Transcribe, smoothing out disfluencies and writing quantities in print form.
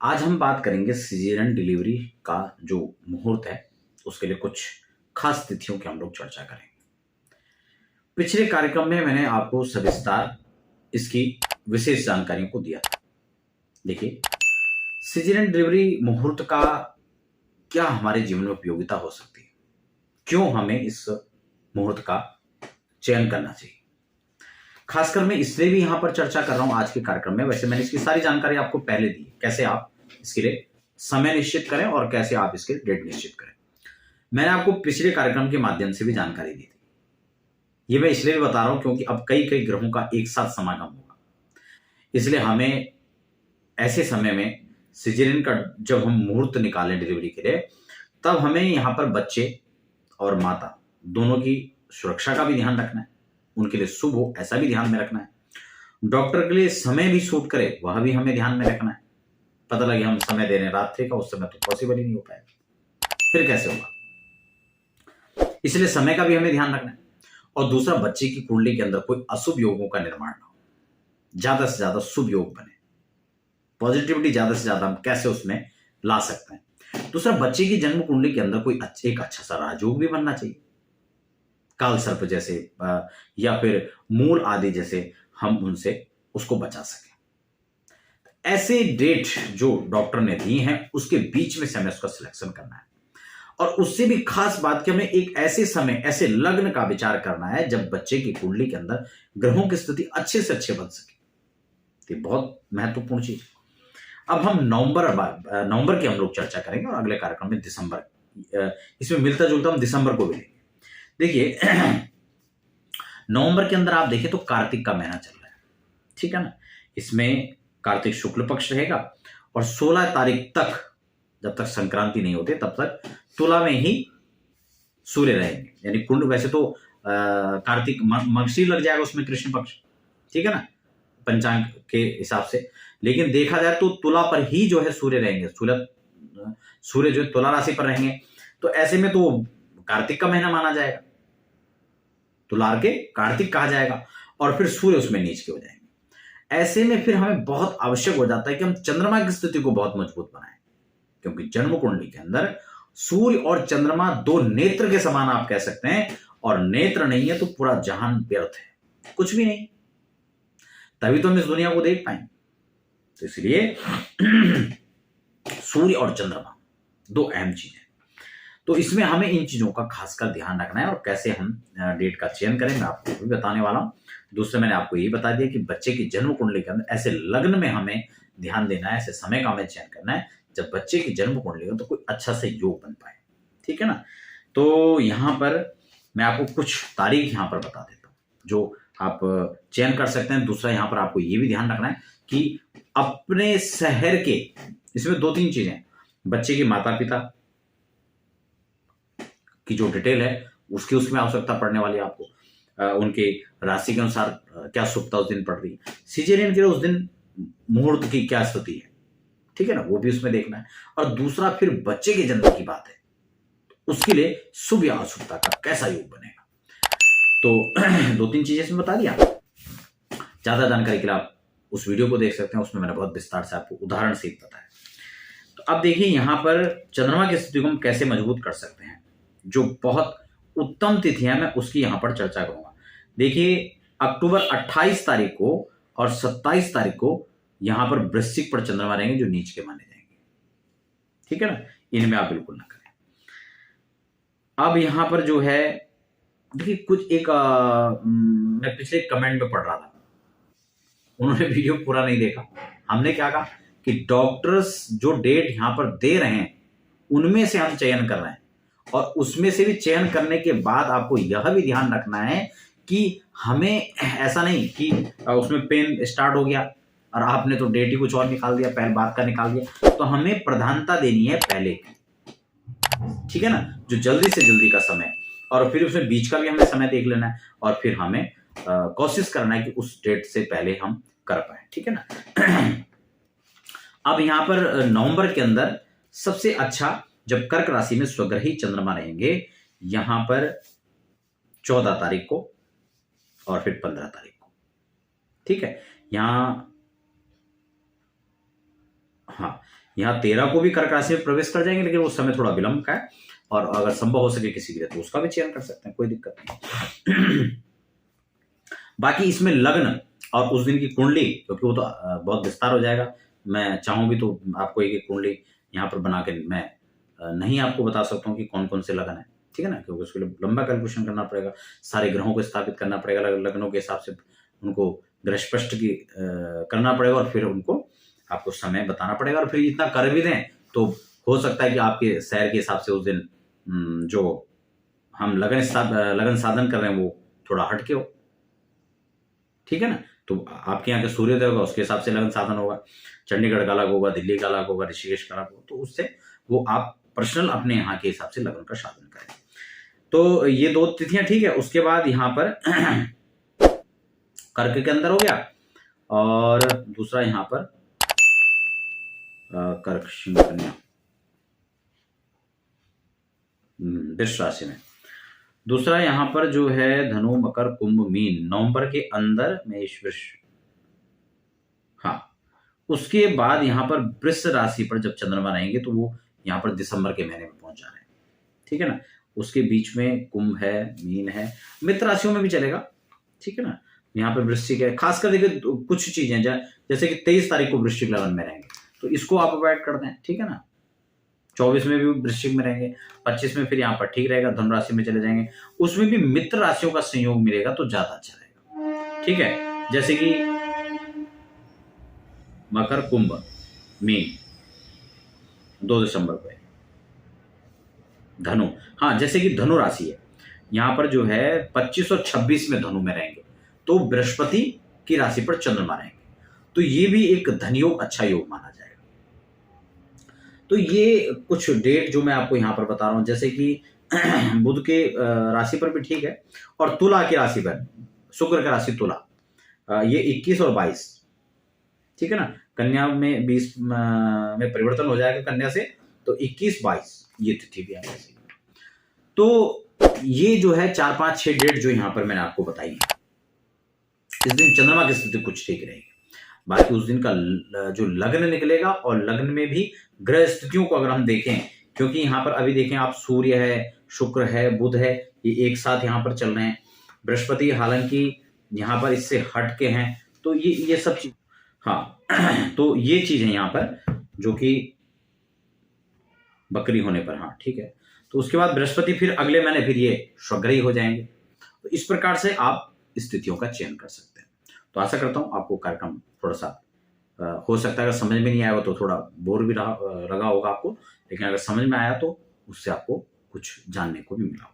आज हम बात करेंगे सीजेरियन डिलीवरी का जो मुहूर्त है उसके लिए कुछ खास तिथियों की हम लोग चर्चा करेंगे। पिछले कार्यक्रम में मैंने आपको सविस्तार इसकी विशेष जानकारियों को दिया था। देखिए, सीजेरियन डिलीवरी मुहूर्त का क्या हमारे जीवन में उपयोगिता हो सकती है, क्यों हमें इस मुहूर्त का चयन करना चाहिए। खासकर मैं इसलिए भी यहां पर चर्चा कर रहा हूं आज के कार्यक्रम में। वैसे मैंने इसकी सारी जानकारी आपको पहले दी, कैसे आप इसके लिए समय निश्चित करें और कैसे आप इसके डेट निश्चित करें। मैंने आपको पिछले कार्यक्रम के माध्यम से भी जानकारी दी थी। ये मैं इसलिए भी बता रहा हूं क्योंकि अब कई कई ग्रहों का एक साथ समागम होगा, इसलिए हमें ऐसे समय में सिजेरियन का जब हम मुहूर्त निकालें डिलीवरी के लिए, तब हमें यहां पर बच्चे और माता दोनों की सुरक्षा का भी ध्यान रखना है, उनके लिए शुभ हो ऐसा भी ध्यान में रखना है। डॉक्टर के लिए समय भी सूट करे वह भी हमें ध्यान में रखना है। पता लगे हम समय दे रहे हैं रात्रि का, उस समय तो पॉसिबल ही नहीं हो पाएगा, फिर कैसे होगा। इसलिए समय का भी हमें ध्यान रखना है। और दूसरा, बच्चे की कुंडली के अंदर कोई अशुभ योगों का निर्माण ना हो, ज्यादा से ज्यादा शुभ योग बने, पॉजिटिविटी ज्यादा से ज्यादा हम कैसे उसमें ला सकते हैं। दूसरा, बच्चे की जन्म कुंडली के अंदर कोई एक अच्छा सा राजयोग भी बनना चाहिए, काल सर्प जैसे या फिर मूल आदि जैसे, हम उनसे उसको बचा सकें। ऐसे डेट जो डॉक्टर ने दी हैं उसके बीच में से हमें उसका सिलेक्शन करना है। और उससे भी खास बात कि हमें एक ऐसे समय, ऐसे लग्न का विचार करना है जब बच्चे की कुंडली के अंदर ग्रहों की स्थिति अच्छे से अच्छे बन सके। तो बहुत महत्वपूर्ण चीज। अब हम नवंबर की हम लोग चर्चा करेंगे और अगले कार्यक्रम में दिसंबर, इसमें मिलता जुलता हम दिसंबर को भी लेंगे। देखिए, नवंबर के अंदर आप देखिए तो कार्तिक का महीना चल रहा है, ठीक है ना। इसमें कार्तिक शुक्ल पक्ष रहेगा और 16 तारीख तक, जब तक संक्रांति नहीं होती तब तक तुला में ही सूर्य रहेंगे। यानी कुंड वैसे तो कार्तिक मगशीर लग जाएगा उसमें कृष्ण पक्ष, ठीक है ना, पंचांग के हिसाब से। लेकिन देखा जाए तो तुला पर ही जो है सूर्य रहेंगे, सूर्य जो है तुला राशि पर रहेंगे। तो ऐसे में तो कार्तिक का महीना माना जाएगा, तुलार के कार्तिक कहा जाएगा, और फिर सूर्य उसमें नीच के हो जाएंगे। ऐसे में फिर हमें बहुत आवश्यक हो जाता है कि हम चंद्रमा की स्थिति को बहुत मजबूत बनाएं, क्योंकि जन्म कुंडली के अंदर सूर्य और चंद्रमा दो नेत्र के समान आप कह सकते हैं, और नेत्र नहीं है तो पूरा जहान व्यर्थ है, कुछ भी नहीं, तभी तो हम इस दुनिया को देख पाएंगे। तो इसलिए सूर्य और चंद्रमा दो अहम चीज है। तो इसमें हमें इन चीजों का खासकर ध्यान रखना है, और कैसे हम डेट का चयन करें मैं आपको भी बताने वाला हूं। दूसरे, मैंने आपको यही बता दिया कि बच्चे की जन्म कुंडली के अंदर ऐसे लग्न में हमें ध्यान देना है, ऐसे समय का हमें चयन करना है जब बच्चे की जन्म कुंडली हो तो कोई अच्छा से योग बन पाए, ठीक है ना। तो यहां पर मैं आपको कुछ तारीख यहां पर बता देता हूं जो आप चयन कर सकते हैं। दूसरा, यहां पर आपको यह भी ध्यान रखना है कि अपने शहर के, इसमें 2-3 चीजें, बच्चे के माता पिता की जो डिटेल है उसकी उसमें आवश्यकता पड़ने वाली है आपको, उनके राशि के अनुसार क्या शुभता उस दिन पड़ रही है, सीजेरियन के लिए उस दिन मुहूर्त की क्या स्थिति है, ठीक है ना, वो भी उसमें देखना है। और दूसरा, फिर बच्चे के जन्म की बात है, उसके लिए शुभ या अशुभता का कैसा योग बनेगा। तो 2-3 चीजें इसमें बता दिया। ज्यादा जानकारी के लिए आप उस वीडियो को देख सकते हैं, उसमें मैंने बहुत विस्तार से आपको उदाहरण सहित बताया। तो अब देखिए, यहां पर चंद्रमा की स्थिति को हम कैसे मजबूत कर सकते हैं, जो बहुत उत्तम तिथियां मैं उसकी यहां पर चर्चा करूंगा। देखिए, अक्टूबर 28 तारीख को और 27 तारीख को यहां पर वृश्चिक पर चंद्रमा रहेंगे जो नीच के माने जाएंगे, ठीक है ना, इनमें आप बिल्कुल ना करें। अब यहां पर जो है, देखिए कुछ एक मैं पिछले कमेंट में पढ़ रहा था, उन्होंने वीडियो पूरा नहीं देखा। हमने क्या कहा कि डॉक्टर्स जो डेट यहां पर दे रहे हैं उनमें से हम चयन कर रहे हैं, और उसमें से भी चयन करने के बाद आपको यह भी ध्यान रखना है कि हमें ऐसा नहीं कि उसमें पेन स्टार्ट हो गया और आपने तो डेट ही कुछ और निकाल दिया, पहले बात का निकाल दिया। तो हमें प्रधानता देनी है पहले, ठीक है ना, जो जल्दी से जल्दी का समय, और फिर उसमें बीच का भी हमें समय देख लेना है, और फिर हमें कोशिश करना है कि उस डेट से पहले हम कर पाए, ठीक है ना। अब यहां पर नवंबर के अंदर सबसे अच्छा, जब कर्क राशि में स्वग्रही चंद्रमा रहेंगे यहां पर 14 तारीख को और फिर 15 तारीख को, ठीक है। यहां हाँ, यहाँ 13 को भी कर्क राशि में प्रवेश कर जाएंगे, लेकिन वो समय थोड़ा विलंब का है, और अगर संभव हो सके किसी के लिए तो उसका भी चयन कर सकते हैं, कोई दिक्कत नहीं। बाकी इसमें लग्न और उस दिन की कुंडली, क्योंकि वो तो बहुत विस्तार हो जाएगा, मैं चाहूँ भी तो आपको एक एक कुंडली यहाँ पर बना के मैं नहीं आपको बता सकता हूँ कि कौन कौन से लगन है, ठीक है ना, क्योंकि उसके लिए लंबा कैलकुलेशन करना पड़ेगा, सारे ग्रहों को स्थापित करना पड़ेगा, लग्नों के हिसाब से उनको ग्रह स्पष्ट की करना पड़ेगा, और फिर उनको आपको समय बताना पड़ेगा, और फिर इतना कर भी दें तो हो सकता है कि आपके शहर के हिसाब से उस दिन जो हम लगन साधन कर रहे हैं वो थोड़ा हटके हो, ठीक है ना। तो आपके यहाँ के सूर्योदय होगा, उसके हिसाब से लगन साधन होगा, चंडीगढ़ का अलग होगा, दिल्ली का अलग होगा, ऋषिकेश का अलग होगा, तो उससे वो आप पर्सनल अपने यहाँ के हिसाब से लगन का साधन करें। तो ये 2 तिथियां ठीक है। उसके बाद यहाँ पर कर्क के अंदर हो गया, और दूसरा यहाँ पर कर्क, सिंह, कन्या, वृष राशि में। दूसरा यहाँ पर जो है धनु, मकर, कुंभ, मीन, नवंबर के अंदर मेष, वृष। हाँ, उसके बाद यहाँ पर वृष राशि पर जब चंद्रमा रहेंगे तो वो यहाँ पर दिसंबर के महीने में पहुंच जा रहे हैं, ठीक है ना। उसके बीच में कुंभ है, मीन है, मित्र राशियों में भी चलेगा, ठीक है ना। यहाँ पर वृश्चिक है, खासकर देखिए कुछ चीजें जैसे कि 23 तारीख को वृश्चिक लगन में रहेंगे, तो इसको आप अवॉइड कर दें, ठीक है ना। 24 में भी वृश्चिक में रहेंगे, 25 में फिर यहाँ पर ठीक रहेगा, धनु राशि में चले जाएंगे, उसमें भी मित्र राशियों का संयोग मिलेगा तो ज्यादा अच्छा रहेगा, ठीक है। जैसे कि मकर, कुंभ, मीन 2 दिसंबर को है। धनु, हाँ, जैसे कि धनु राशि है, यहाँ पर जो है 25 और 26 में धनु में रहेंगे, तो बृहस्पति की राशि पर चंद्रमा रहेंगे, तो ये भी एक धनयोग अच्छा योग माना जाएगा। तो ये कुछ डेट जो मैं आपको यहाँ पर बता रहा हूँ, जैसे कि बुध के राशि पर भी ठीक है, और तुला की राशि पर, शुक्र की राशि तुला, ये 21 और 22, ठीक है ना। कन्या में 20 में परिवर्तन हो जाएगा कन्या से, तो 21-22 ये तिथि भी आएगी। तो ये जो है 4, 5, 6 डेट जो यहाँ पर मैंने आपको बताई है, इस दिन चंद्रमा की स्थिति कुछ ठीक रहेगी। बाकी उस दिन का जो लग्न निकलेगा, और लग्न में भी ग्रह स्थितियों को अगर हम देखें, क्योंकि यहाँ पर अभी देखें आप, सूर्य है, शुक्र है, बुध है, ये एक साथ यहाँ पर चल रहे हैं, बृहस्पति हालांकि यहाँ पर इससे हट के हैं, तो ये सब चीज, हाँ तो ये चीज है यहाँ पर जो कि बकरी होने पर, हाँ ठीक है। तो उसके बाद बृहस्पति फिर अगले महीने फिर ये स्वग्रही हो जाएंगे, तो इस प्रकार से आप स्थितियों का चयन कर सकते हैं। तो आशा करता हूं आपको कार्यक्रम थोड़ा सा हो सकता है अगर समझ में नहीं आया हो तो थोड़ा बोर भी लगा होगा आपको, लेकिन अगर समझ में आया तो उससे आपको कुछ जानने को भी मिला।